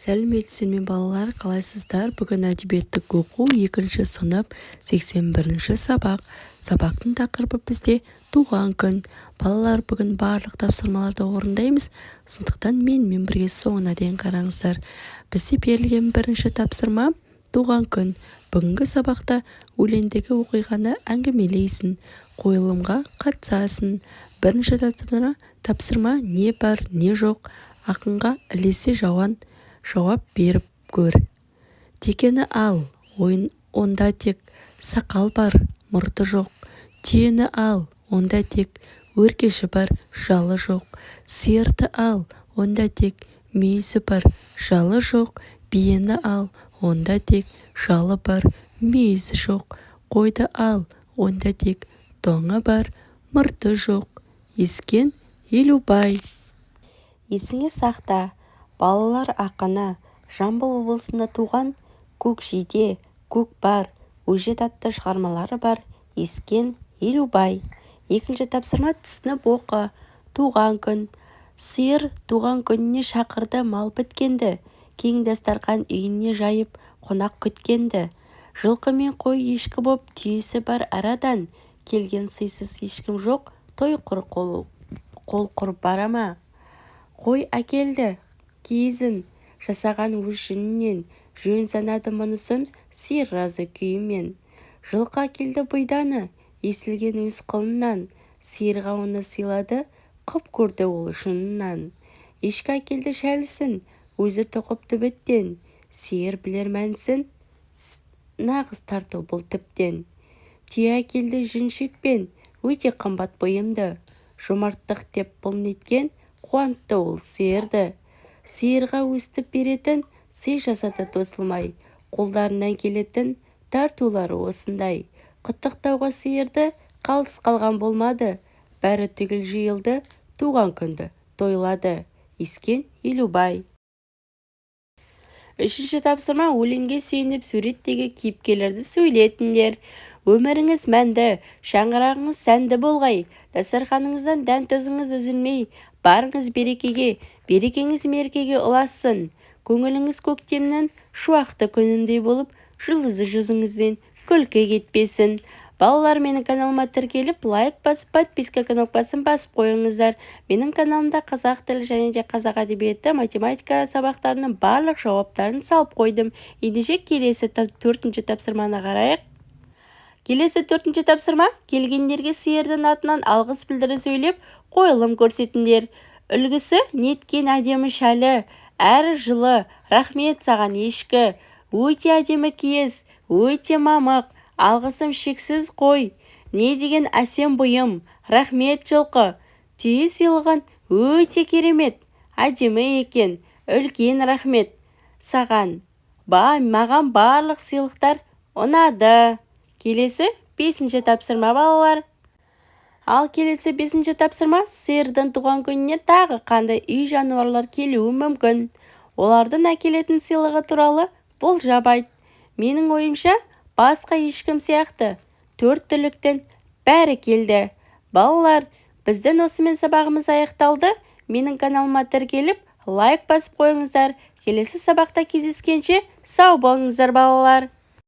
Сәлеметсіздер ме балалар, қалайсыздар? Бүгін әдебиеттік оқу 2-ші сынып 81-ші сабақ. Сабақтың тақырыбы бізде туған күн. Балалар, бүгін барлық тапсырмаларды орындаймыз, сондықтан менімен бірге соңына дейін қараңыздар. Бізде берілген бірінші тапсырма туған күн. Бүгінгі сабақта өлеңдегі оқиғаны әңгімелейсің, қойылымға қатысасың. Бірінші тапсырма не бар, не жоқ, ақынға ілесе жауап беріп көр. Текені ал, онда тек сақал бар, мұрты жоқ. Түйені ал, онда тек өркеші бар, жалы жоқ. Сиырды ал, онда тек мүйізі бар, жалы жоқ. Биені ал, онда тек жалы бар, мүйізі жоқ. Қойды ал, онда тек тоңы бар, мұрты жоқ. Ескен Елубай. Есіңе сақта, балалар ақыны. Жамбыл облысында туған, көкжиде, көкпар, өжет атты шығармалары бар Ескен Елубай. Екінші тапсырма түсініп оқы. Туған күн. Сиыр туған күніне шақырды мал біткенді, кең дастархан үйіне жайып қонақ күткенді. Жылқы мен қой ешкі боп түйесі бар арадан, келген сыйсыз ешкім жоқ, той қол құр бара ма? Қой әкелді киізін, жасаған өз жүнінен, жөн санады мұнысын сиыр разы күйімен. Жылқы әкелді бұйданы, есілген өз қылынан, сиырға оны сыйлады, қып көрді ол жынынан. Ешкі әкелді шәлісін, өзі тоқып түбіттен, сиыр білер мәнсін, нағыз тарту бұл тіптен. Түйе әкелді жүншекпен, өте қымбат бұйымды, жомарттық деп бұл неткен, қуантты ол сиырды. Сиырға өстіп беретін, сый жасады тосылмай, қолдарынан келетін тартулары осындай. Құттықтауға сиырды қалыс қалған болмады, бәрі түгіл жиылды, туған күнді тойлады. Ескен Елубай. Үшінші тапсырма өлеңге сүйеніп суреттегі кейіпкерлерді сөйлетіңдер. Өміріңіз мәнді, шаңырағыңыз сәнді болғай, дастарханыңыздан дәм тұзыңыз үзілмей, барыңыз берекеге, берекеңіз мерекеге ұлассын. Көңіліңіз көктемнің шуақты күніндей болып, жұлдызы жүзіңізден күлкі кетпесін. Балалар, менің каналыма тіркеліп, лайк басып, подписка кнопкасын басып қойыңыздар. Менің каналымда қазақ тілі және де қазақ әдебиеті, математика сабақтарының барлық жауаптарын салып қойдым. Ендеше келесі 4-ші тапсырманы қарайық. Келесі 4-ші тапсырма келгендерге сиырдың атынан алғыс білдіре сөйлеп, қойылым көрсетіңдер. Үлгісі неткен әдемі шәлі, әрі жылы, рахмет саған ешкі, өте әдемі киіз, өте мамық, алғысым шексіз қой, не деген әсем бұйым, рахмет жылқы, түйе сыйлығын өте керемет, әдемі екен, үлкен рахмет саған, маған барлық сыйлықтар ұнады. Келесі 5-ші тапсырма балалар. Ал келесі 5-ші тапсырма сиырдың туған күніне тағы қандай үй жануарлар келуі мүмкін. Олардың әкелетін сыйлығы туралы болжап айт. Менің ойымша, басқа ешкім сияқты 4 түліктен бәрі келді. Балалар, біздің осымен сабағымыз аяқталды. Менің каналыма тіркеліп, лайк басып қойыңыздар. Келесі сабақта кездескенше сау болыңыздар балалар.